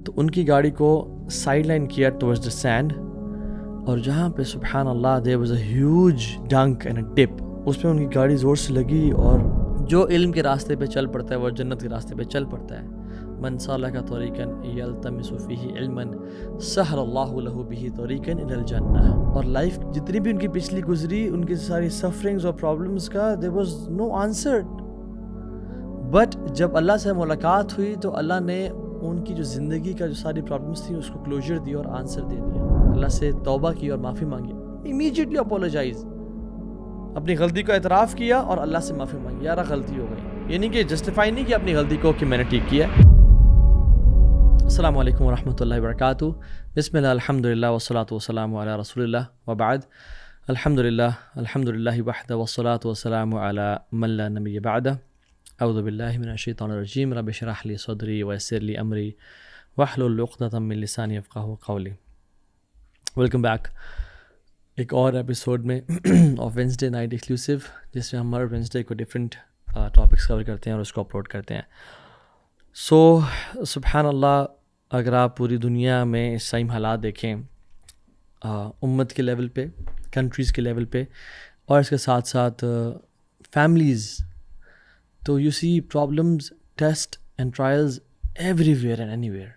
تو ان کی گاڑی کو سائڈ لائن کیا ٹورڈز دا سینڈ، اور جہاں پہ سبحان اللہ there was a huge dunk and a dip, اس پہ ان کی گاڑی زور سے لگی، اور جو علم کے راستے پہ چل پڑتا ہے وہ جنت کے راستے پہ چل پڑتا ہے۔ من سلک طریقا یلتمس فیہ علما سہل اللہ لہ بہ طریقا الی الجنہ۔ اور لائف جتنی بھی ان کی پچھلی گزری، ان کی ساری سفرنگز اور پرابلمس کا there was no answer, but جب اللہ سے ملاقات ہوئی تو اللہ نے ان کی جو زندگی کا جو ساری پرابلمس تھی اس کو کلوجر دیا اور آنسر دے دیا۔ اللہ سے توبہ کی اور معافی مانگی، امیجیٹلی اپولوجائز، اپنی غلطی کو اعتراف کیا اور اللہ سے معافی مانگی، یار غلطی ہو گئی، یعنی کہ جسٹیفائی نہیں کیا اپنی غلطی کو کہ میں نے ٹھیک کیا۔ السلام علیکم ورحمۃ اللہ وبرکاتہ، بسم اللہ الحمد للہ والصلاۃ والسلام علی رسول اللہ وبعد، الحمد للہ وحدہ والصلاۃ والسلام علی من لا نبی بعدہ، اعوذ باللہ من الشیطان الرجیم، رب اشرح لی صدری ویسر لی امری واحلل عقدۃ من لسانی یفقہوا قولی۔ ویلکم بیک ایک اور ایپیسوڈ میں آف وینسڈے نائٹ ایکسکلوسیو، جس میں ہم ہر وینسڈے کو ڈفرینٹ ٹاپکس کور کرتے ہیں اور اس کو اپلوڈ کرتے ہیں۔ سو سبحان اللہ، اگر آپ پوری دنیا میں اس ٹائم حالات دیکھیں، امت کے لیول پہ، کنٹریز کے لیول پہ، اور اس کے ساتھ ساتھ فیملیز، تو you see problems, test and trials everywhere and anywhere,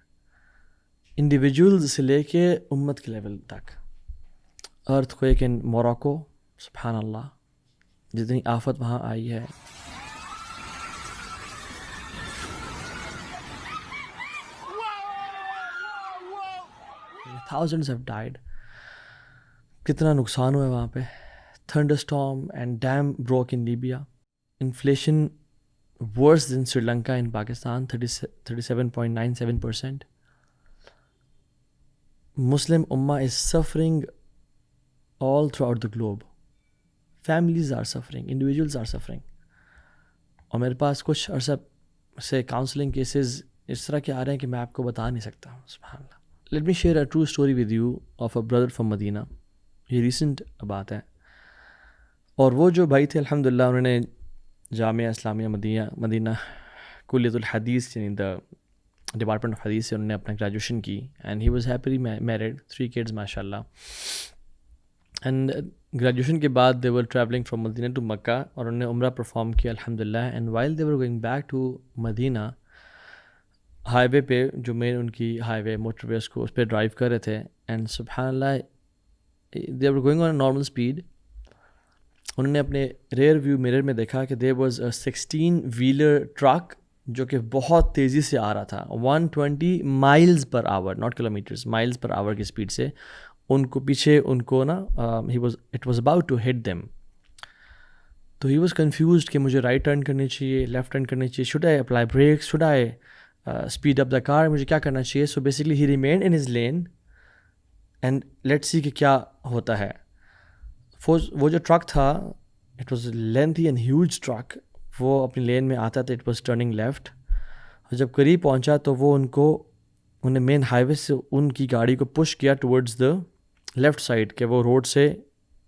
individuals سے لے کے امت کے لیول تک۔ ارتھ کویک ان موراکو، سبحان اللہ، جتنی آفت وہاں آئی ہے، thousands have died، کتنا نقصان ہوا ہے وہاں پہ۔ Thunderstorm and dam broke in Libya, inflation worse than Sri Lanka in Pakistan, 37.97%. Muslim Ummah is suffering all throughout the globe. Families are suffering, individuals are suffering. اور میرے پاس کچھ عرصہ سے کاؤنسلنگ کیسز اس طرح کے آ رہے ہیں کہ میں آپ کو بتا نہیں سکتا ہوں، سبحان اللہ۔ Let me share a true story with you of a brother from Medina. یہ ریسنٹ بات ہے، اور وہ جو بھائی تھے الحمدللہ، انہوں نے جامعہ اسلامیہ مدینہ کلیۃ الحدیث، یعنی دا ڈپارٹمنٹ آف حدیث سے انہوں نے اپنا گریجویشن کی، and he was happily married, 3 kids ماشاء اللہ۔ اینڈ گریجویشن کے بعد they were travelling from Medina to Mecca, اور انہوں نے عمرہ پرفارم کیا الحمدللہ۔ And while they were going back to Medina, highway پہ، جو مین ان کی ہائی وے موٹر وے، اس پہ ڈرائیو کر رہے تھے، اینڈ سبحان اللہ they were going on a normal speed. انہوں نے اپنے ریئر ویو میرر میں دیکھا کہ there was a 16 wheeler truck جو کہ بہت تیزی سے آ رہا تھا، 120 miles per hour، not kilometres, miles per hour کی اسپیڈ سے ان کو پیچھے، ان کو نا it was about to hit them. تو ہی واز کنفیوزڈ کہ مجھے رائٹ ٹرن کرنی چاہیے، لیفٹ ٹرن کرنی چاہیے، should I apply brakes, should I speed up the car, مجھے کیا کرنا چاہیے۔ So basically he remained in his lane and let's see کہ کیا ہوتا ہے۔ وہ جو ٹرک تھا، it was lengthy and huge truck, وہ اپنی لین میں آتا تھا، اٹ واز ٹرننگ لیفٹ، اور جب قریب پہنچا تو وہ انہیں مین ہائی وے سے ان کی گاڑی کو پش کیا ٹورڈز دا لیفٹ سائڈ، کہ وہ روڈ سے،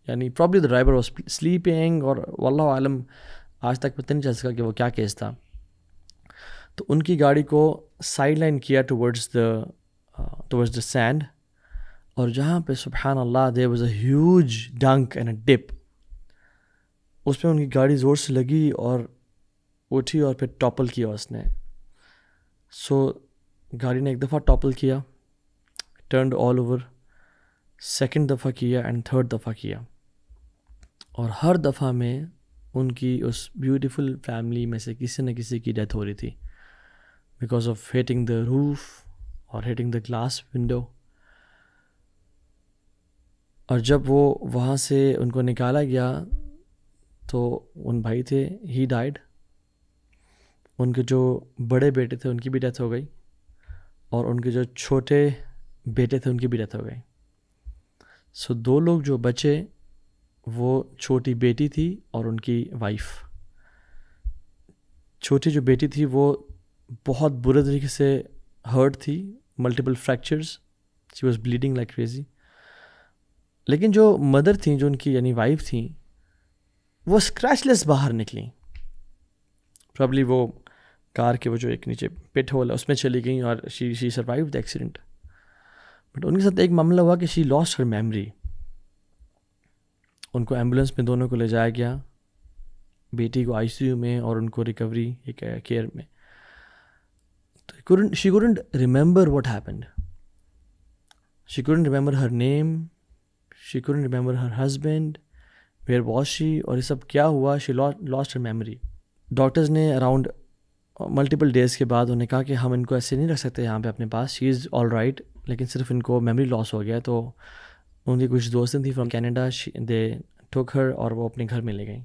یعنی probably the driver was sleeping, اور واللہ عالم آج تک پتہ نہیں چل سکا کہ وہ کیا کیس تھا۔ تو ان کی گاڑی کو سائڈ لائن کیا ٹورڈز دا سینڈ، اور جہاں پہ سبحان اللہ there was a huge dunk and a dip, اس پہ ان کی گاڑی زور سے لگی اور اٹھی، اور پھر ٹاپل کیا اس نے۔ سو گاڑی نے ایک دفعہ ٹاپل کیا، ٹرنڈ آل اوور، سیکنڈ دفعہ کیا، اینڈ تھرڈ دفعہ کیا، اور ہر دفعہ میں ان کی اس بیوٹیفل فیملی میں سے کسی نہ کسی کی ڈیتھ ہو رہی تھی، بیکاز آف ہیٹنگ دا روف اور ہیٹنگ دا گلاس ونڈو۔ اور جب وہ وہاں سے ان کو نکالا گیا تو ان بھائی تھے، ہی ڈائڈ، ان کے جو بڑے بیٹے تھے ان کی بھی ڈیتھ ہو گئی، اور ان کے جو چھوٹے بیٹے تھے ان کی بھی ڈیتھ ہو گئی۔ سو 2 لوگ جو بچے، وہ چھوٹی بیٹی تھی اور ان کی وائف۔ چھوٹی جو بیٹی تھی وہ بہت برے طریقے سے ہرٹ تھی، multiple fractures, she was bleeding like crazy. لیکن جو مدر تھیں، جو ان کی یعنی وائف تھیں، وہ اسکریچ لیس باہر نکلیں۔ پرابلی وہ کار کے وہ جو ایک نیچے پٹ ہول ہے اس میں چلی گئیں اور she survive the accident. But ان کے ساتھ ایک معاملہ ہوا کہ شی لاسٹ ہر میموری. ان کو ایمبولینس میں دونوں کو لے جایا گیا, بیٹی کو آئی سی یو میں اور ان کو ریکوری کیئر میں. She couldn't remember what happened. She couldn't remember her name. She couldn't remember her husband. Where was she? اور یہ سب کیا ہوا. She lost her memory. Doctors نے اراؤنڈ ملٹیپل ڈیز کے بعد انہیں کہا کہ ہم ان کو ایسے نہیں رکھ سکتے یہاں پہ اپنے پاس. شی از آل رائٹ, لیکن صرف ان کو میموری لاس ہو گیا. تو ان کی کچھ دوستیں تھیں فرام کینیڈا, دے ٹوک ہر اور وہ اپنے گھر میں لے گئیں.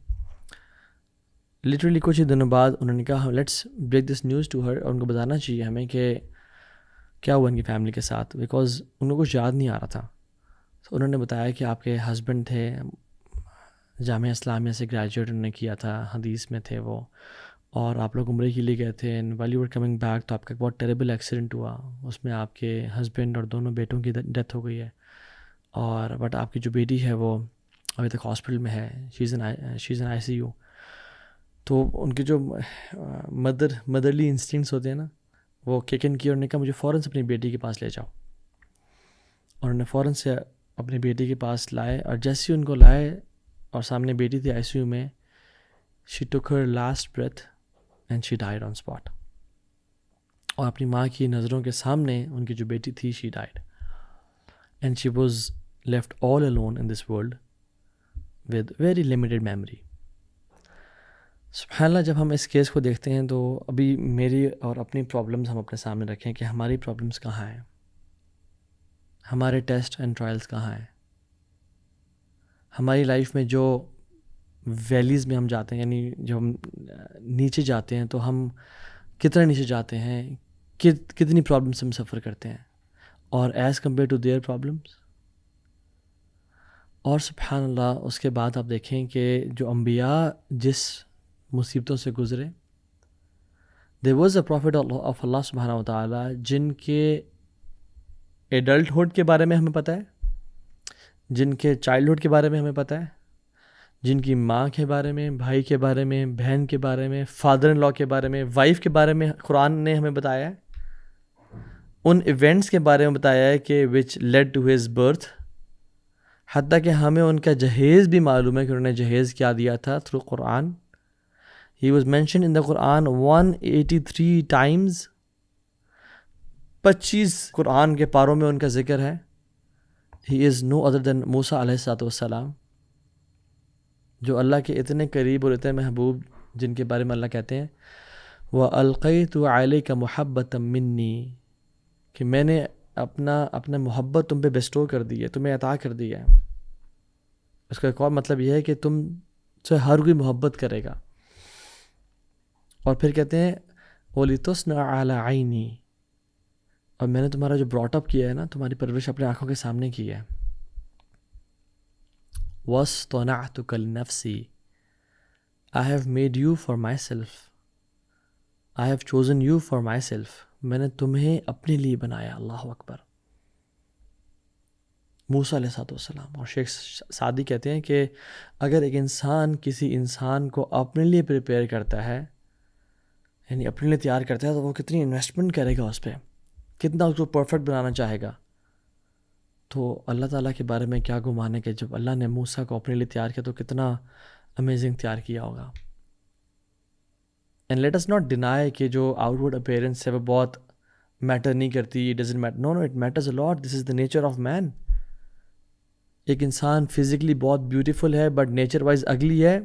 لٹرلی کچھ ہی دنوں بعد انہوں نے کہا let's break this news to her, اور ان کو بتانا چاہیے ہمیں کہ کیا ہوا ان کی فیملی کے ساتھ, بیکاز ان کو کچھ یاد نہیں آ رہا تھا. تو انہوں نے بتایا کہ آپ کے ہسبینڈ تھے, جامعہ اسلامیہ سے گریجویٹ انہوں نے کیا تھا, حدیث میں تھے وہ, اور آپ لوگ عمرے کے لیے گئے تھے. And well you were coming back تو آپ کا بہت ٹیریبل ایکسیڈنٹ ہوا, اس میں آپ کے ہسبینڈ اور دونوں بیٹوں کی ڈیتھ ہو گئی ہے. اور بٹ آپ کی جو بیٹی ہے وہ ابھی تک ہاسپٹل میں ہے, شی is an I C you. تو ان کے جو مدرلی انسٹنکٹس ہوتے ہیں نا, وہ کک ان کی, اور انہوں نے کہا مجھے فوراً سے اپنی بیٹی کے پاس لے جاؤ. اور انہوں نے فوراً سے اپنی بیٹی کے پاس لائے, اور جیسے ہی ان کو لائے اور سامنے بیٹی تھی آئی سی یو میں, she took her last breath and she died on spot. اور اپنی ماں کی نظروں کے سامنے ان کی جو بیٹی تھی she died, and she was left all alone in this world with very limited memory. سبحان اللہ, جب ہم اس کیس کو دیکھتے ہیں تو ابھی میری اور اپنی پرابلمس ہم اپنے سامنے رکھیں کہ ہماری پرابلمس کہاں ہیں, ہمارے ٹیسٹ اینڈ ٹرائلس کہاں ہیں, ہماری لائف میں جو ویلیز میں ہم جاتے ہیں, یعنی جب ہم نیچے جاتے ہیں تو ہم کتنا نیچے جاتے ہیں, کتنی پرابلمس ہم سفر کرتے ہیں, اور as compare to their problems. اور سبحان اللہ اس کے بعد آپ دیکھیں کہ جو انبیاء جس مصیبتوں سے گزرے, there was a prophet of اللہ سبحانہ و تعالیٰ جن کے ایڈلٹہڈ کے بارے میں ہمیں پتہ ہے, جن کے چائلڈہڈ کے بارے میں ہمیں پتہ ہے, جن کی ماں کے بارے میں, بھائی کے بارے میں, بہن کے بارے میں, فادر ان لا کے بارے میں, وائف کے بارے میں قرآن نے ہمیں بتایا ہے, ان ایونٹس کے بارے میں بتایا ہے کہ which led to his birth. حتیٰ کہ ہمیں ان کا جہیز بھی معلوم ہے کہ انہوں نے جہیز کیا دیا تھا through Quran. He was mentioned in the Quran 183 times. 25 قرآن کے پاروں میں ان کا ذکر ہے. He is no other than موسیٰ علیہ السلام, جو اللہ کے اتنے قریب اور اتنے محبوب, جن کے بارے میں اللہ کہتے ہیں وَأَلْقَيْتُ عَلَيْكَ مُحَبَّةً مِّنِّي, کہ میں نے اپنا محبت تم پہ بیسٹو کر دی ہے, تمہیں عطا کر دی ہے. اس کا ایک اور مطلب یہ ہے کہ تم سے ہر کوئی محبت کرے گا. اور پھر کہتے ہیں وَلِتُصْنَعَ عَلَىٰ عَيْنِي, اور میں نے تمہارا جو براٹ اپ کیا ہے نا, تمہاری پرورش اپنے آنکھوں کے سامنے کی ہے. وَاصْطَنَعْتُكَ لِنَفْسِي, I have made you for myself. I have chosen you for myself. میں نے تمہیں اپنے لیے بنایا. اللہ اکبر. موسیٰ علیہ السلام. اور شیخ سعدی کہتے ہیں کہ اگر ایک انسان کسی انسان کو اپنے لیے پریپیئر کرتا ہے, یعنی اپنے لیے تیار کرتا ہے, تو وہ کتنی انویسٹمنٹ کرے گا اس پہ, کتنا اس کو پرفیکٹ بنانا چاہے گا. تو اللہ تعالیٰ کے بارے میں کیا گمان ہے کہ جب اللہ نے موسیٰ کو اپنے لیے تیار کیا تو کتنا امیزنگ تیار کیا ہوگا. And let us not deny کہ جو آؤٹ ورڈ اپیئرنس ہے وہ بہت میٹر نہیں کرتی, it doesn't matter. No it matters a lot. This is the nature of man. ایک انسان فزیکلی بہت بیوٹیفل ہے بٹ نیچر وائز اگلی ہے,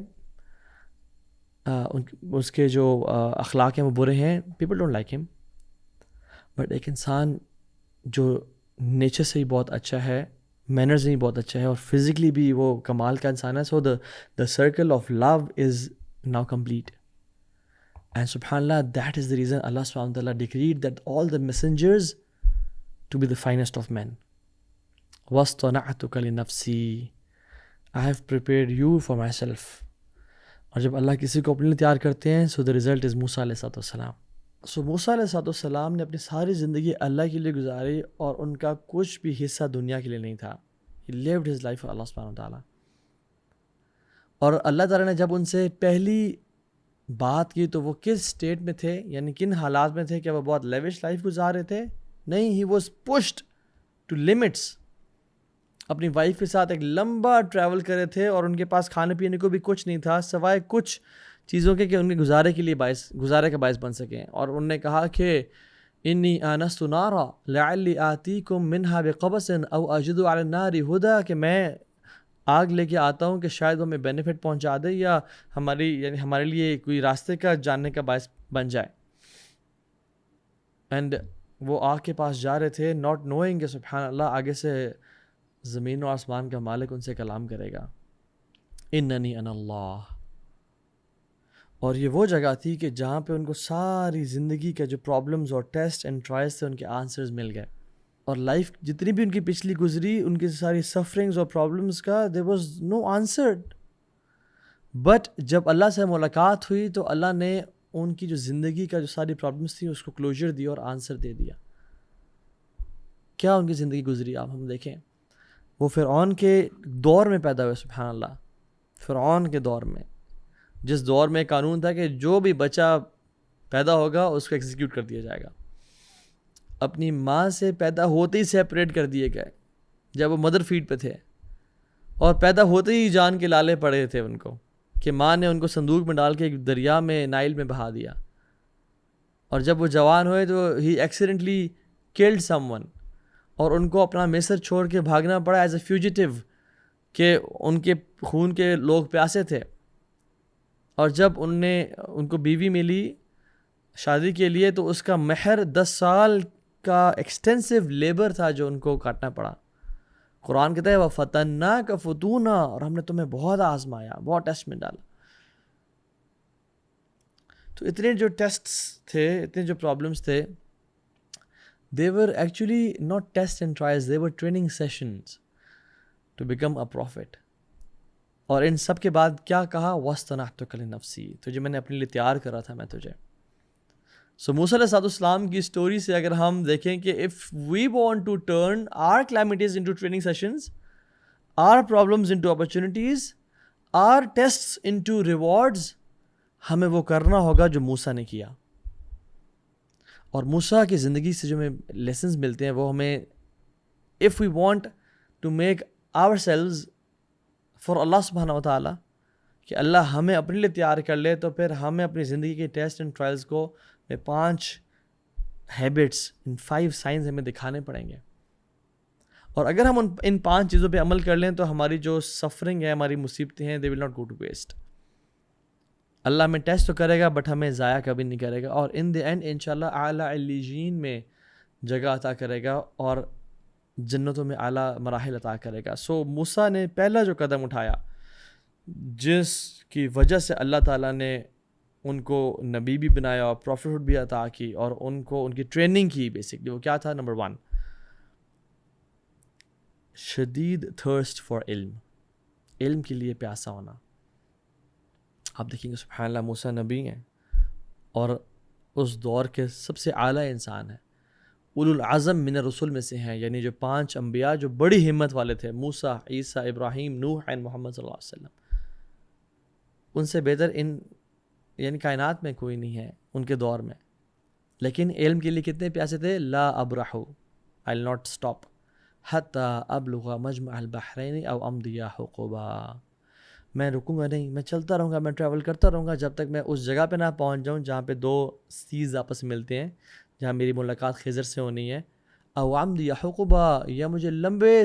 اس کے جو اخلاق ہیں وہ برے ہیں, پیپل ڈونٹ لائک ہم. بٹ ایک انسان جو نیچر سے ہی بہت اچھا ہے, مینرز سے ہی بہت اچھا ہے, اور فزیکلی بھی وہ کمال کا انسان ہے, so the circle of love is now complete. And سبحان اللہ, دیٹ از دا ریزن اللہ سبحانہ وتعالیٰ decreed that all the messengers to be the finest of men. وَاصْطَنَعْتُكَ لِنَفْسِي, I have prepared you for myself. اور جب اللہ کسی کو اپنے لیے تیار کرتے ہیں, سو دا ریزلٹ از موسیٰ علیہ السلام. سو موسیٰ علیہ السلام نے اپنی ساری زندگی اللہ کے لیے گزاری, اور ان کا کچھ بھی حصہ دنیا کے لیے نہیں تھا. He lived his life for اللہ سبحانہ وتعالیٰ. اور اللہ تعالیٰ نے جب ان سے پہلی بات کی تو وہ کس اسٹیٹ میں تھے، یعنی کن حالات میں تھے، کہ وہ بہت لیوش لائف گزار رہے تھے؟ نہیں، he was pushed to limits. اپنی وائف کے ساتھ ایک لمبا ٹریول کرے تھے اور ان کے پاس کھانے پینے کو بھی کچھ نہیں تھا سوائے کچھ چیزوں کے کہ ان کے گزارے کے لیے گزارے کا باعث بن سکیں. اور انہوں نے کہا کہ انی آنست نارا لعلی آتیکم منہا بقبس او اجد علی النار ہدا، کہ میں آگ لے کے آتا ہوں کہ شاید وہ ہمیں بینیفٹ پہنچا دے یا یعنی ہمارے لیے کوئی راستے کا جاننے کا باعث بن جائے. اینڈ وہ آگ کے پاس جا رہے تھے ناٹ نوئنگ کہ سبحان اللہ آگے سے زمین و آسمان کا مالک ان سے کلام کرے گا، اننی انا اللہ. اور یہ وہ جگہ تھی کہ جہاں پہ ان کو ساری زندگی کے جو پرابلمز اور ٹیسٹ اینڈ ٹرائلز تھے ان کے آنسرز مل گئے. اور لائف جتنی بھی ان کی پچھلی گزری، ان کی ساری سفرنگز اور پرابلمز کا there was no answer. But جب اللہ سے ملاقات ہوئی تو اللہ نے ان کی جو زندگی کا جو ساری پرابلمز تھیں اس کو کلوجر دیا اور آنسر دے دیا. کیا ان کی زندگی گزری آپ ہم دیکھیں. وہ فرعون کے دور میں پیدا ہوئے، سبحان اللہ، فرعون کے دور میں، جس دور میں قانون تھا کہ جو بھی بچہ پیدا ہوگا اس کو ایگزیکیوٹ کر دیا جائے گا. اپنی ماں سے پیدا ہوتے ہی سیپریٹ کر دیے گئے جب وہ مدر فیڈ پہ تھے، اور پیدا ہوتے ہی جان کے لالے پڑے تھے ان کو کہ ماں نے ان کو صندوق میں ڈال کے ایک دریا میں نائل میں بہا دیا. اور جب وہ جوان ہوئے تو ہی ایکسیڈنٹلی کلڈ سم ون، اور ان کو اپنا مصر چھوڑ کے بھاگنا پڑا ایز اے فیوجیٹیو کہ ان کے خون کے لوگ پیاسے تھے. اور جب ان کو بیوی ملی شادی کے لیے تو اس کا مہر 10 سال کا ایکسٹینسو لیبر تھا جو ان کو کاٹنا پڑا. قرآن کہتا ہے وَفَتَنَّاكَ فُتُونًا، اور ہم نے تمہیں بہت آزمایا، بہت ٹیسٹ میں ڈالا. تو اتنے جو ٹیسٹس تھے، اتنے جو پرابلمس تھے، they were actually not tests and trials, they were training sessions to become a prophet. اور ان سب کے بعد کیا کہا وَاسْتَنَعْتُكَ لِنَفْسِي، تجھے میں نے اپنے لیے تیار کرا تھا میں تجھے. سو موسیٰ علیہ السلام کی اسٹوری سے اگر ہم دیکھیں کہ if we want to turn our calamities into training sessions, our problems into opportunities, our tests into rewards، ہمیں وہ کرنا ہوگا جو موسیٰ نے کیا. اور موسیٰ کی زندگی سے جو ہمیں لیسنز ملتے ہیں وہ ہمیں if we want to make ourselves for اللہ سبحانہ و تعالیٰ، کہ اللہ ہمیں اپنے لیے تیار کر لے، تو پھر ہمیں اپنی زندگی کے ٹیسٹ اینڈ ٹرائلز کو 5 ہیبٹس، ان 5 سائنز ہمیں دکھانے پڑیں گے. اور اگر ہم ان 5 چیزوں پہ عمل کر لیں تو ہماری جو سفرنگ ہے، ہماری مصیبتیں ہیں، they will not go to waste. اللہ ہمیں ٹیسٹ تو کرے گا بٹ ہمیں ضائع کبھی نہیں کرے گا، اور ان دی اینڈ انشاءاللہ اعلیٰ علیین میں جگہ عطا کرے گا اور جنتوں میں اعلیٰ مراحل عطا کرے گا. سو موسیٰ نے پہلا جو قدم اٹھایا جس کی وجہ سے اللہ تعالیٰ نے ان کو نبی بھی بنایا اور پروفیٹ بھی عطا کی اور ان کو ان کی ٹریننگ کی، بیسکلی وہ کیا تھا؟ نمبر 1 شدید تھرسٹ فار علم، علم کے لیے پیاسا ہونا. آپ دیکھیں گے سبحان اللہ موسیٰ نبی ہیں اور اس دور کے سب سے اعلیٰ انسان ہیں، اولو العزم من الرسل میں سے ہیں، یعنی جو 5 انبیاء جو بڑی ہمت والے تھے، موسیٰ، عیسیٰ، ابراہیم، نوح اینڈ محمد صلی اللہ علیہ وسلم. ان سے بہتر یعنی کائنات میں کوئی نہیں ہے ان کے دور میں. لیکن علم کے لیے کتنے پیاسے تھے؟ لا ابرح I will not stop حتی ابلغ مجمع البحرین او امضی حقبا، میں رکوں گا نہیں، میں چلتا رہوں گا، میں ٹریول کرتا رہوں گا جب تک میں اس جگہ پہ نہ پہنچ جاؤں جہاں پہ 2 سیز آپس میں ملتے ہیں، جہاں میری ملاقات خضر سے ہونی ہے. او امضی حقبا، یا مجھے لمبے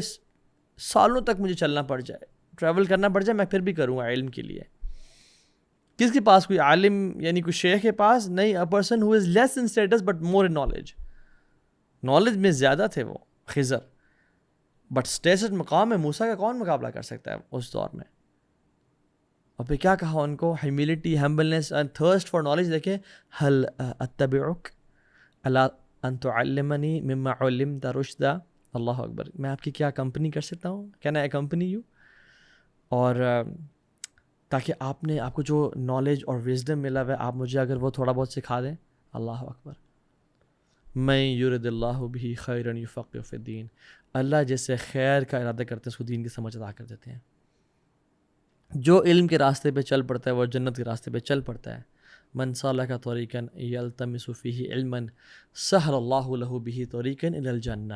سالوں تک مجھے چلنا پڑ جائے، ٹریول کرنا پڑ جائے، میں پھر بھی کروں گا علم کے لیے. کس کے پاس؟ کوئی عالم یعنی کوئی شیخ کے پاس نہیں، a person who is less in status but more in knowledge. Knowledge میں زیادہ تھے وہ خضر، بٹ اسٹیٹس مقام میں موسیٰ کا کون مقابلہ کر سکتا ہے اس دور میں. اور پھر کیا کہا ان کو؟ Humility, humbleness and thirst for knowledge. دیکھیں هل اتبعک الا ان تعلمنی مما علمت رشدا، اللہ اکبر، میں آپ کی کیا کمپنی کر سکتا ہوں؟ Can I accompany you? اور تاکہ آپ کو جو نالج اور وزڈم ملا ہے آپ مجھے اگر وہ تھوڑا بہت سکھا دیں. اللہ اکبر. من یرد اللہ بہ خیرا یفقہ فی الدین، اللہ جیسے خیر کا ارادہ کرتے ہیں اس کو دین کی سمجھ عطا کر دیتے ہیں. جو علم کے راستے پہ چل پڑتا ہے وہ جنت کے راستے پہ چل پڑتا ہے. من سلک طریقا یلتمس فیہ علما سہل اللہ لہ بہ طریقا الی الجنہ.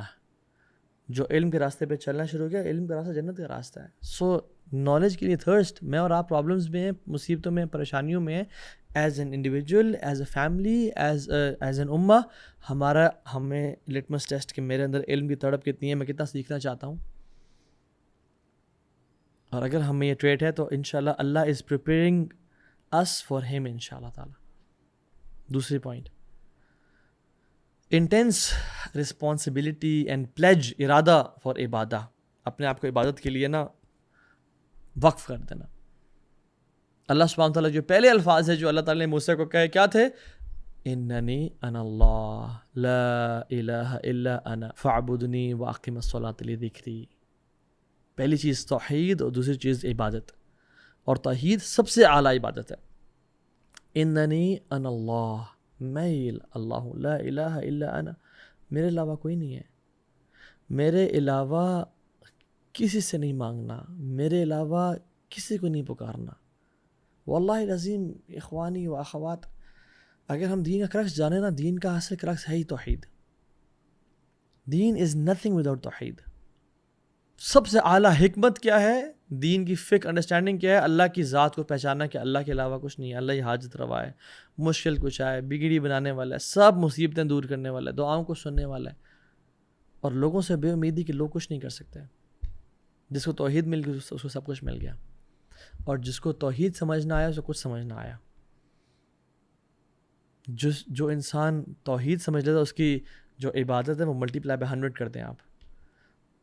جو علم کے راستے پہ چلنا شروع کیا، علم کا راستہ جنت کا راستہ ہے. سو نالج کے لیے تھرسٹ. میں اور آپ پرابلمس میں ہیں، مصیبتوں میں، پریشانیوں میں ہیں. As an individual, as a family, as an امہ، ہمیں لٹمس ٹیسٹ کہ میرے اندر علم کی تڑپ کتنی ہے، میں کتنا سیکھنا چاہتا ہوں. اور اگر ہمیں یہ ٹریٹ ہے تو انشاءاللہ اللہ از پریپیئرنگ اس فار ہم انشاءاللہ تعالی. دوسری point, intense responsibility and pledge, ارادہ فار عبادہ. اپنے آپ کو عبادت کے لیے نا وقف کر دینا. اللہ سبحانہ تعالیٰ جو پہلے الفاظ ہے جو اللہ تعالیٰ نے موسیٰ کو کہے کیا تھے؟ اننی انا اللہ لا الہ الا انا فاعبدنی واقم الصلاۃ لذکری. پہلی چیز توحید اور دوسری چیز عبادت. اور توحید سب سے اعلیٰ عبادت ہے. اننی انا اللہ، میں اللہ ہوں، لا الہ الا انا، میرے علاوہ کوئی نہیں ہے. میرے علاوہ کسی سے نہیں مانگنا، میرے علاوہ کسی کو نہیں پکارنا. واللہ العظیم اخوانی و اخوات، اگر ہم دین کا کرکس جانے نا، دین کا اصل کرکس ہے ہی توحید. دین از نتھنگ وداؤٹ توحید. سب سے اعلیٰ حکمت کیا ہے؟ دین کی فکر، انڈرسٹینڈنگ کیا ہے؟ اللہ کی ذات کو پہچاننا کہ اللہ کے علاوہ کچھ نہیں ہے. اللہ ہی حاجت روا ہے، مشکل کچھ آئے، بگڑی بنانے والا ہے، سب مصیبتیں دور کرنے والا ہے، دعاؤں کو سننے والا ہے. اور لوگوں سے بے امیدی کہ لوگ کچھ نہیں کر سکتے. جس کو توحید مل گئی اس کو سب کچھ مل گیا. اور جس کو توحید سمجھ نہ آیا اس کو کچھ سمجھ نہ آیا. جو انسان توحید سمجھ لیتا اس کی جو عبادت ہے وہ ملٹی پلائی بائی 100 کرتے ہیں آپ.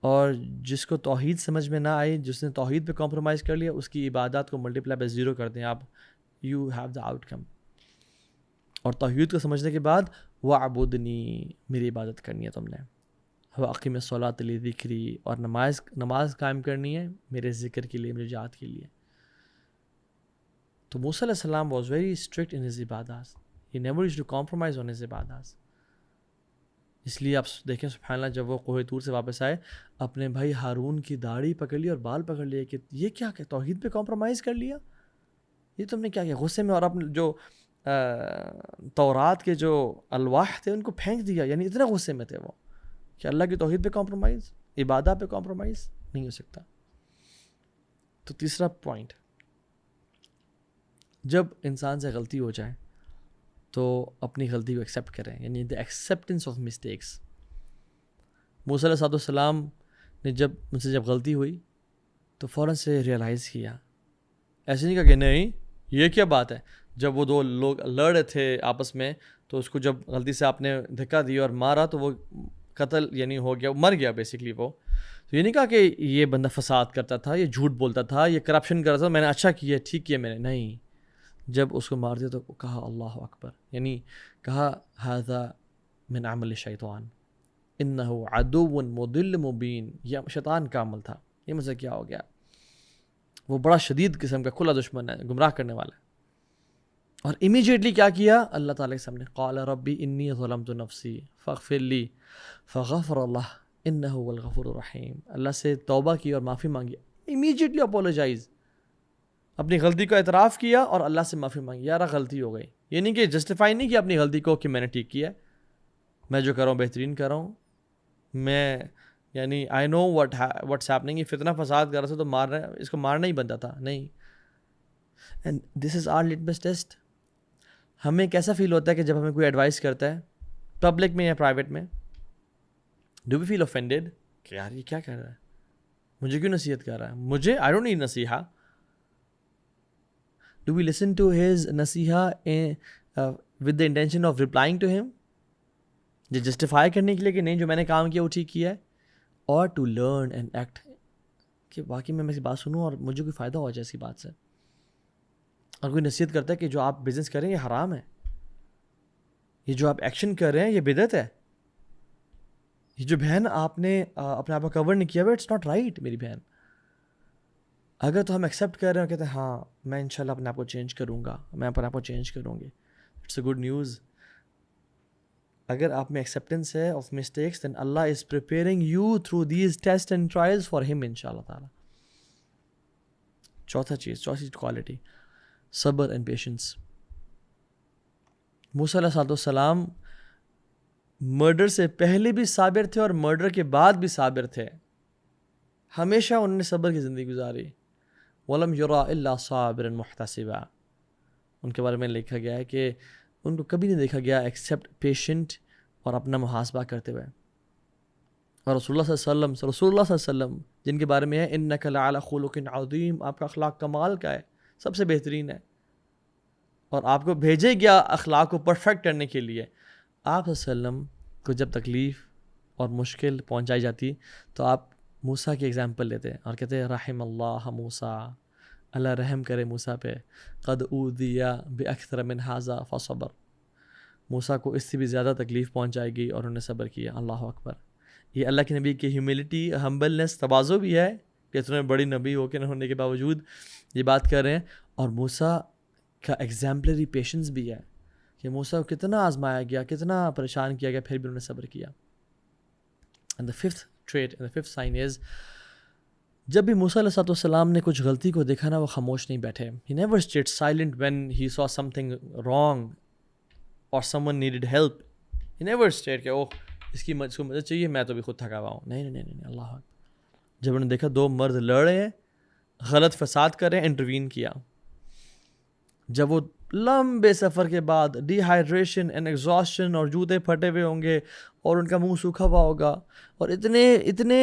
اور جس کو توحید سمجھ میں نہ آئی، جس نے توحید پہ کمپرومائز کر لیا، اس کی عبادات کو ملٹی پلائی بائی 0 کرتے ہیں آپ. یو ہیو دا آؤٹ کم. اور توحید کو سمجھنے کے بعد وَاعْبُدْنِی، میری عبادت کرنی ہے تم نے. وَأَقِمِ الصَّلَاةَ لِذِکْرِی، اور نماز قائم کرنی ہے میرے ذکر کے لیے، میری یاد کے لیے. تو موسیٰ علیہ السلام was very strict in his عبادات. He never used to compromise on his عبادات. اس لیے آپ دیکھیں سبحان اللہ، جب وہ کوہ طور سے واپس آئے، اپنے بھائی ہارون کی داڑھی پکڑ لی اور بال پکڑ لیے کہ یہ کیا کہ توحید پہ کمپرومائز کر لیا، یہ تم نے کیا کیا؟ غصے میں. اور اپنے جو تورات کے جو الواح تھے ان کو پھینک دیا. یعنی اتنا غصے میں تھے وہ کہ اللہ کی توحید پہ کمپرومائز، عبادت پہ کمپرومائز نہیں ہو سکتا. تو تیسرا پوائنٹ، جب انسان سے غلطی ہو جائے تو اپنی غلطی کو ایکسیپٹ کریں، یعنی دی ایکسیپٹنس آف مسٹیکس. موسیٰ علیہ السلام نے جب ان سے جب غلطی ہوئی تو فوراً سے ریئلائز کیا. ایسے نہیں کہا کہ نہیں یہ کیا بات ہے. جب وہ دو لوگ لڑ رہے تھے آپس میں تو اس کو جب غلطی سے آپ نے دھکا دیا اور مارا تو وہ قتل یعنی ہو گیا، مر گیا بیسکلی وہ. تو یہ نہیں کہا کہ یہ بندہ فساد کرتا تھا، یہ جھوٹ بولتا تھا، یہ کرپشن کرتا تھا، میں نے اچھا کیا، ٹھیک کیا میں نے. نہیں، جب اس کو مار دیا تو کہا اللہ اکبر، یعنی کہا ھذا من عمل الشیطان انہ عدو مضل مبین. یہ شیطان کا عمل تھا، یہ مجھ سے کیا ہو گیا. وہ بڑا شدید قسم کا کھلا دشمن ہے، گمراہ کرنے والا ہے. اور امیجیٹلی کیا کیا اللہ تعالیٰ کے سامنے، قال ربی انی ظلمت نفسی فاغفر لی فغفر اللہ انہ هو الغفور الرحیم. اللہ سے توبہ کی اور معافی مانگی، امیجیٹلی اپولوجائز، اپنی غلطی کو اعتراف کیا اور اللہ سے معافی مانگی. یار غلطی ہو گئی، یہ نہیں کہ جسٹیفائی نہیں کیا اپنی غلطی کو کہ میں نے ٹھیک کیا ہے، میں جو کر رہا ہوں بہترین کر رہا ہوں، میں یعنی آئی نو واٹس ہیپننگ. یہ فتنہ فساد کر رہا تھا تو مارنا، اس کو مارنا ہی بنتا تھا. نہیں. And this is our litmus test. ہمیں کیسا فیل ہوتا ہے کہ جب ہمیں کوئی ایڈوائس کرتا ہے پبلک میں یا پرائیویٹ میں، ڈو وی فیل اوفینڈیڈ کہ یار یہ کیا کہہ رہا ہے، مجھے کیوں نصیحت کر رہا ہے، مجھے آئی ڈونٹ نیڈ نصیحہ. Do we listen to his nasiha with the intention of replying to him؟ یہ جسٹیفائی کرنے کے لیے کہ نہیں جو میں نے کام کیا وہ ٹھیک کیا ہے، اور ٹو لرن اینڈ ایکٹ کہ واقعی میں اس کی بات سنوں اور مجھے کوئی فائدہ ہو جائے اس کی بات سے. اور کوئی نصیحت کرتا ہے کہ جو آپ بزنس کر رہے ہیں یہ حرام ہے، یہ جو آپ ایکشن کر رہے ہیں یہ بدعت ہے، یہ جو بہن آپ نے اپنے آپ کو کور نہیں کیا ہوا، اٹس ناٹ رائٹ میری بہن. اگر تو ہم ایکسیپٹ کر رہے ہیں اور کہتے ہیں ہاں میں انشاءاللہ اپنے آپ کو چینج کروں گا، میں اپنے آپ کو چینج کروں گی، اٹس اے گڈ نیوز. اگر آپ میں ایکسیپٹنس ہے of mistakes then Allah is preparing you through these test and trials for ہم انشاءاللہ تعالیٰ. چوتھی کوالٹی، صبر اینڈ پیشنس. موسیٰ علیہ السلام مرڈر سے پہلے بھی صابر تھے اور مرڈر کے بعد بھی صابر تھے. ہمیشہ انہوں نے صبر کی زندگی گزاری. وَلَمْ يُرَى إِلَّا صَابِرًا مُحْتَسِبًا. ان کے بارے میں لکھا گیا ہے کہ ان کو کبھی نہیں دیکھا گیا ایکسیپٹ پیشنٹ اور اپنا محاسبہ کرتے ہوئے. اور رسول اللہ صلی اللہ علیہ وسلم جن کے بارے میں ہے اِنَّكَ لَعَلَىٰ خُلُقٍ عَظِيمٍ، آپ کا اخلاق کمال کا ہے، سب سے بہترین ہے، اور آپ کو بھیجے گیا اخلاق کو پرفیکٹ کرنے کے لیے. آپ صلی اللہ علیہ وسلم کو جب تکلیف اور مشکل پہنچائی جاتی تو آپ موسیٰ کی ایگزامپل لیتے اور کہتے ہیں رحم اللہ موسیٰ، اللہ رحم کرے موسیٰ پہ، قد اوذی باکثر من ھذا فصبر. موسیٰ کو اس سے بھی زیادہ تکلیف پہنچائی گئی اور انہوں نے صبر کیا. اللہ اکبر. یہ اللہ کے نبی کی ہیوملٹی، ہمبلنس، تواضع بھی ہے کہ اتنے بڑی نبی ہو کے نہ ہونے کے باوجود یہ بات کر رہے ہیں. اور موسیٰ کا ایگزامپلری پیشنس بھی ہے کہ موسیٰ کو کتنا آزمایا گیا، کتنا پریشان کیا گیا، پھر بھی انہوں نے صبر کیا. And the fifth trait and the fifth sign is جب بھی موسیٰ علیہ السلام نے کچھ غلطی کو دیکھا نا، وہ خاموش نہیں بیٹھے. He never stayed silent when he saw something wrong or someone needed help. He never stayed کہ اوہ اس کو مدد چاہیے، میں تو بھی خود تھکا ہوا ہوں. نہیں نہیں نہیں نہیں، اللہ. جب انہوں نے دیکھا دو مرد لڑ رہے ہیں، غلط فساد کر رہے ہیں، انٹروین کیا. جب وہ لمبے سفر کے بعد ڈی ہائیڈریشن اینڈ ایگزاسشن اور جوتے پھٹے ہوئے ہوں گے اور ان کا منہ سوکھا ہوا ہوگا اور اتنے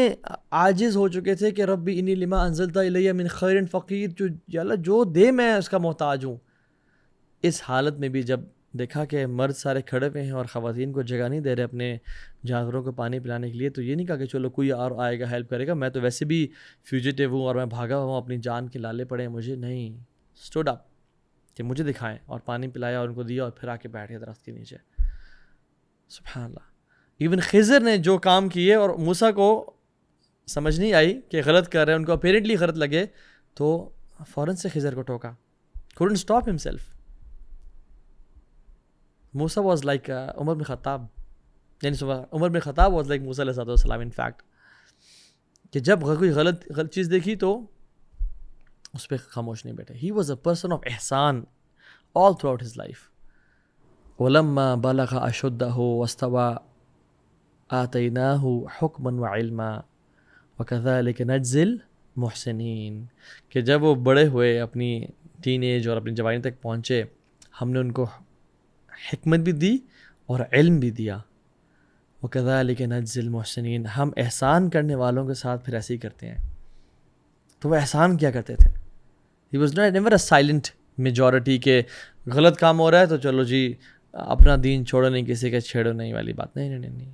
عاجز ہو چکے تھے کہ ربی انی لما انزلت الی من خیر فقیر، یا اللہ جو دے میں اس کا محتاج ہوں. اس حالت میں بھی جب دیکھا کہ مرد سارے کھڑے ہوئے ہیں اور خواتین کو جگہ نہیں دے رہے اپنے جانوروں کو پانی پلانے کے لیے، تو یہ نہیں کہا کہ چلو کوئی اور آئے گا ہیلپ کرے گا، میں تو ویسے بھی فیوجیٹیو ہوں اور میں بھاگا ہوا ہوں، اپنی جان کے لالے پڑے ہیں مجھے. نہیں، اسٹوڈ اپ کہ مجھے دکھائیں، اور پانی پلایا اور ان کو دیا اور پھر آ کے بیٹھ گئے درخت کے نیچے. سبحان اللہ. ایون خضر نے جو کام کیے اور موسیٰ کو سمجھ نہیں آئی کہ غلط کر رہے ہیں، ان کو اپیرنٹلی غلط لگے تو فوراً سے خضر کو ٹوکا. couldn't stop himself. Musa was like عمر بن خطاب، یعنی عمر بن خطاب was like موسیٰ علیہ السلام in fact، کہ جب کوئی غلط چیز دیکھی تو اس پہ خاموش نہیں بیٹھے. He was a person of Ehsan all throughout his life. وَلَمَّا بَلَغَ أَشُدَّهُ وَاسْتَوَى آتَيْنَاهُ حُكْمًا وَعِلْمًا وَكَذَلِكَ نَجْزِي الْمُحْسِنِينَ. کہ جب وہ بڑے ہوئے، اپنی ٹین ایج اور اپنی جوانی تک پہنچے، ہم نے ان کو حکمت بھی دی اور علم بھی دیا. وَكَذَلِكَ نَجْزِي الْمُحْسِنِينَ. ہم احسان کرنے والوں کے ساتھ پھر ایسے ہی کرتے ہیں. تو وہ احسان کیا کرتے تھے. He was never a silent majority کہ غلط کام ہو رہا ہے تو چلو جی اپنا دین چھوڑو نہیں، کسی کا چھیڑو نہیں والی بات. نہیں نہیں نہیں.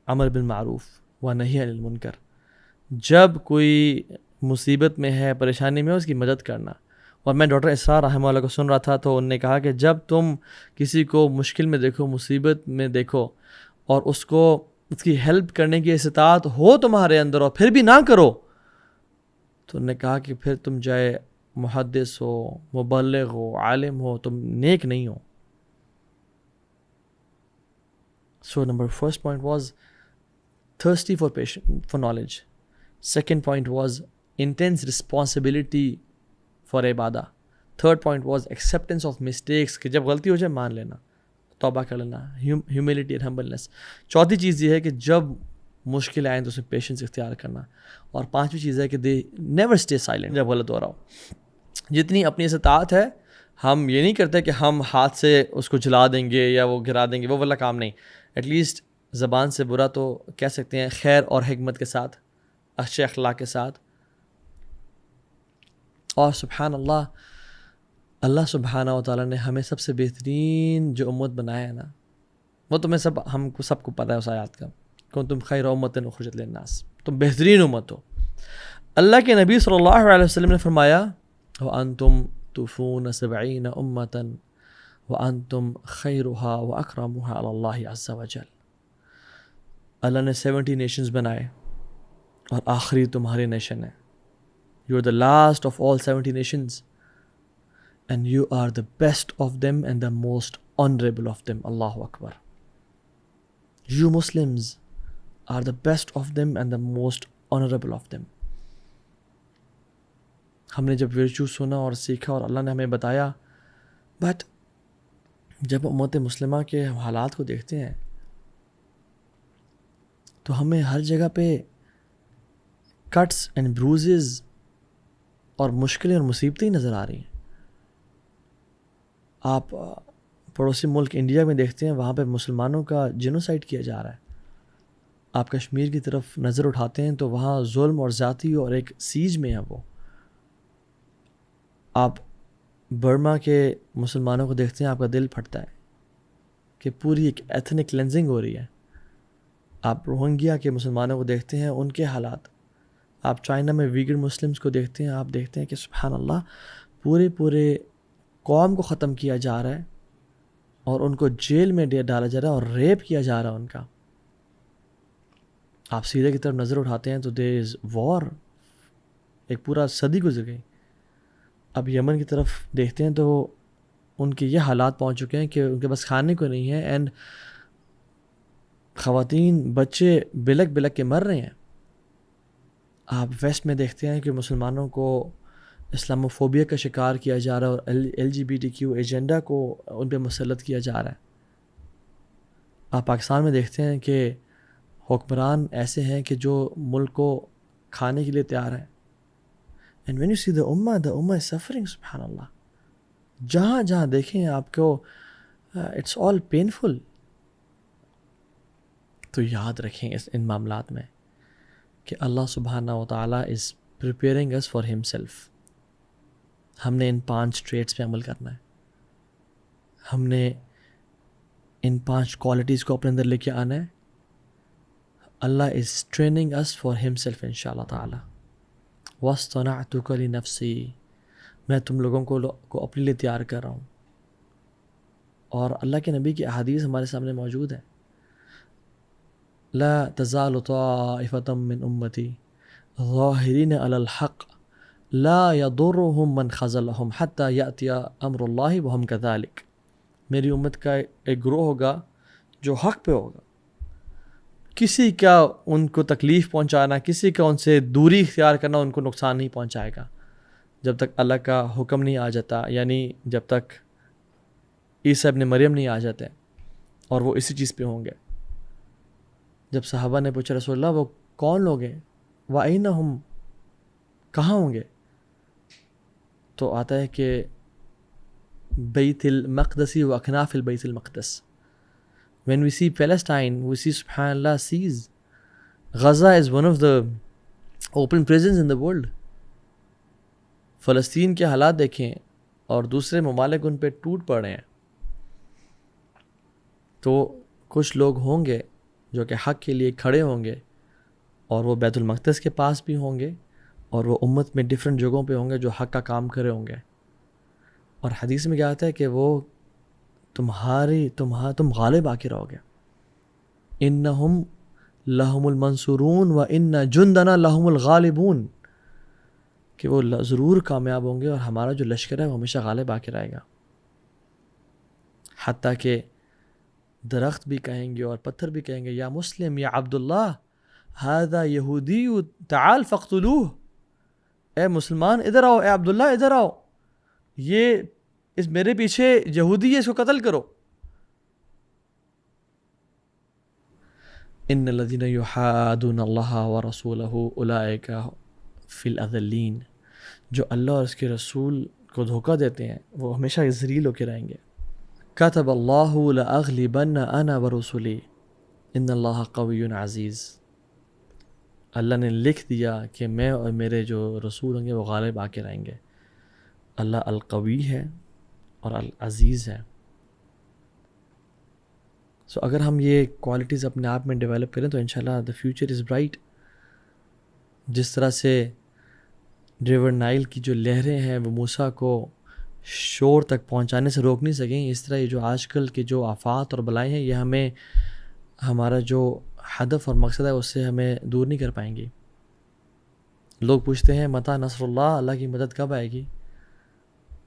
امر بالمعروف و نہی عن المنکر. جب کوئی مصیبت میں ہے، پریشانی میں، اس کی مدد کرنا. اور میں ڈاکٹر اسرار رحمہ اللہ کو سن رہا تھا تو انہوں نے کہا کہ جب تم کسی کو مشکل میں دیکھو، مصیبت میں دیکھو، اور اس کی ہیلپ کرنے کی استطاعت ہو تمہارے اندر اور پھر بھی نہ کرو، تو انہوں نے کہا کہ پھر تم چاہے محدث ہو، مبلغ ہو، عالم ہو، تم نیک نہیں ہو. So first point was thirsty for knowledge. Second point was intense responsibility for ibadah. Third point was acceptance of mistakes کہ جب غلطی ہو جائے مان لینا، توبہ کر لینا. humility and humbleness. چوتھی چیز یہ ہے کہ جب مشکل آئیں تو اس میں پیشنس اختیار کرنا. اور پانچویں چیز ہے کہ they never stay silent جب غلط ہو رہا ہو. جتنی اپنی استطاعت ہے، ہم یہ نہیں کرتے کہ ہم ہاتھ سے اس کو جلا دیں گے یا وہ گرا دیں گے، وہ والا کام نہیں. ایٹ لیسٹ زبان سے برا تو کہہ سکتے ہیں، خیر اور حکمت کے ساتھ، اچھے اخلاق کے ساتھ. اور سبحان اللہ، اللہ سبحانہ و تعالیٰ نے ہمیں سب سے بہترین جو امت بنایا ہے نا، وہ تمہیں ہم کو سب کو پتہ ہے اس آیات کا، کنتم خیر امۃ اخرجت للناس، تم بہترین امت ہو. اللہ کے نبی صلی اللہ علیہ وسلم نے فرمایا وَأَنْتُمْ تُوفُونَ 70 أُمَّةً وَأَنْتُمْ خَيْرُهَا وَأَكْرَمُهَا عَلَى اللَّهِ عَزَّ وَجَلَّ. اللہ نے 70 نیشنز بنائے اور آخری تمہاری نیشن ہے. You are the last of all 70 nations and you are the best of them and the most honorable of them. Allahu Akbar. You Muslims are the best of them and the most honorable of them. ہم نے جب virtue سنا اور سیکھا اور اللہ نے ہمیں بتایا، بٹ جب امت مسلمہ کے ہم حالات کو دیکھتے ہیں تو ہمیں ہر جگہ پہ کٹس اینڈ بروزز اور مشکلیں اور مصیبتیں نظر آ رہی ہیں. آپ پڑوسی ملک انڈیا میں دیکھتے ہیں، وہاں پہ مسلمانوں کا جینوسائڈ کیا جا رہا ہے. آپ کشمیر کی طرف نظر اٹھاتے ہیں تو وہاں ظلم اور ذاتی اور ایک سیج میں ہے وہ. آپ برما کے مسلمانوں کو دیکھتے ہیں، آپ کا دل پھٹتا ہے کہ پوری ایک ایتھنک کلینزنگ ہو رہی ہے. آپ روہنگیا کے مسلمانوں کو دیکھتے ہیں، ان کے حالات. آپ چائنا میں ویگر مسلمز کو دیکھتے ہیں، آپ دیکھتے ہیں کہ سبحان اللہ پورے قوم کو ختم کیا جا رہا ہے اور ان کو جیل میں ڈالا جا رہا ہے اور ریپ کیا جا رہا ہے ان کا. آپ سیریا کی طرف نظر اٹھاتے ہیں تو دیر از وار، ایک پورا صدی گزر گئی. اب یمن کی طرف دیکھتے ہیں تو ان کے یہ حالات پہنچ چکے ہیں کہ ان کے پاس کھانے کو نہیں ہے، اینڈ خواتین بچے بلک کے مر رہے ہیں. آپ ویسٹ میں دیکھتے ہیں کہ مسلمانوں کو اسلاموفوبیا کا شکار کیا جا رہا ہے اور LGBTQ ایجنڈا کو ان پہ مسلط کیا جا رہا ہے. آپ پاکستان میں دیکھتے ہیں کہ حکمران ایسے ہیں کہ جو ملک کو کھانے کے لیے تیار ہیں. And when you see the ummah is suffering, سبحان اللہ. جہاں دیکھیں آپ کو اٹس آل پینفل. تو یاد رکھیں ان معاملات میں کہ اللہ سبحانہ و تعالیٰ is preparing us for himself. ہم نے ان 5 ٹریٹس پہ عمل کرنا ہے. ہم نے ان 5 کوالٹیز کو اپنے اندر لے کے آنا ہے. اللہ is training us for himself انشاءاللہ تعالیٰ. وَاصْطَنَعْتُكَ لِنَفْسِي، میں تم لوگوں کو اپنے لیے تیار کر رہا ہوں. اور اللہ کے نبی کی احادیث ہمارے سامنے موجود ہیں. لا تزال طائفة من امتی ظاہرین علی الحق لا يضرهم من خذلهم حتى یأتی امر اللہ وهم كذلك. میری امت کا ایک گروہ ہوگا جو حق پہ ہوگا، کسی کا ان کو تکلیف پہنچانا، کسی کا ان سے دوری اختیار کرنا ان کو نقصان نہیں پہنچائے گا جب تک اللہ کا حکم نہیں آ جاتا، یعنی جب تک عیسیٰ ابن مریم نہیں آ جاتے. اور وہ اسی چیز پہ ہوں گے. جب صحابہ نے پوچھا رسول اللہ وہ کون لوگ ہیں، وَأَيْنَ هُمْ، کہاں ہوں گے، تو آتا ہے کہ بیت المقدس و اکناف البیت المقدس. When we see Palestine, we see subhanallah seas. Gaza is one of the open prisons in the world. فلسطین کے حالات دیکھیں اور دوسرے ممالک ان پہ ٹوٹ پڑے ہیں. تو کچھ لوگ ہوں گے جو کہ حق کے لیے کھڑے ہوں گے اور وہ بیت المقدس کے پاس بھی ہوں گے اور وہ امت میں ڈیفرنٹ جگہوں پہ ہوں گے جو حق کا کام کرے ہوں گے. اور حدیث میں کیا آتا ہے کہ وہ تم غالب آ کے رہو گے. انہم لہم المنصورون و ان جندنا لہم الغالبون، کہ وہ ضرور کامیاب ہوں گے اور ہمارا جو لشکر ہے وہ ہمیشہ غالب آ کے رہے گا. حتیٰ کہ درخت بھی کہیں گے اور پتھر بھی کہیں گے یا مسلم یا عبداللہ ھذا یہودی تعال فاقتلوہ، اے مسلمان ادھر آؤ، اے عبداللہ ادھر آؤ، یہ اس میرے پیچھے یہودی ہے، اس کو قتل کرو. ان الذین یحادون اللہ ورسولہ اولئک فی الاذلین، جو اللہ اور اس کے رسول کو دھوکہ دیتے ہیں وہ ہمیشہ ذلیل ہو کے رہیں گے. کتب اللہ لاغلبن انا ورسلی ان اللہ قوی عزیز. اللہ نے لکھ دیا کہ میں اور میرے جو رسول ہوں گے وہ غالب آ کے رہیں گے. اللہ القوی ہے اور العزیز ہے. سو اگر ہم یہ کوالٹیز اپنے آپ میں ڈیولپ کریں تو انشاءاللہ the future is bright. جس طرح سے ریور نائل کی جو لہریں ہیں وہ موسیٰ کو شور تک پہنچانے سے روک نہیں سکیں، اس طرح یہ جو آج کل کے جو آفات اور بلائیں ہیں یہ ہمیں ہمارا جو ہدف اور مقصد ہے اس سے ہمیں دور نہیں کر پائیں گی. لوگ پوچھتے ہیں متی نصر اللہ، اللہ کی مدد کب آئے گی؟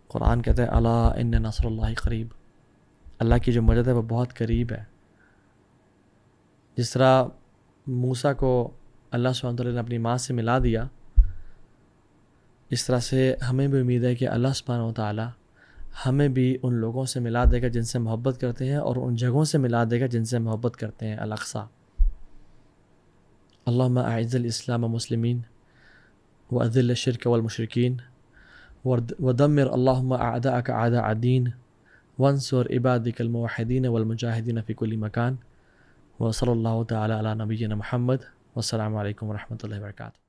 قرآن کہتا ہے الا ان نصر اللہ قریب، اللہ کی جو مدد ہے وہ بہت قریب ہے. جس طرح موسیٰ کو اللہ سبحانہ وتعالیٰ نے اپنی ماں سے ملا دیا، اس طرح سے ہمیں بھی امید ہے کہ اللہ سبحانہ وتعالیٰ ہمیں بھی ان لوگوں سے ملا دے گا جن سے محبت کرتے ہیں، اور ان جگہوں سے ملا دے گا جن سے محبت کرتے ہیں. الاقصی. اللہم اعز الاسلام والمسلمین واذل الشرک والمشرکین ودمر اللہم اعداءک اعداء الدین وانصر عبادک الموحدین والمجاہدین فی کل مکان. وصلی اللہ تعالی علی نبینا محمد. والسلام علیکم ورحمۃ اللہ وبرکاتہ.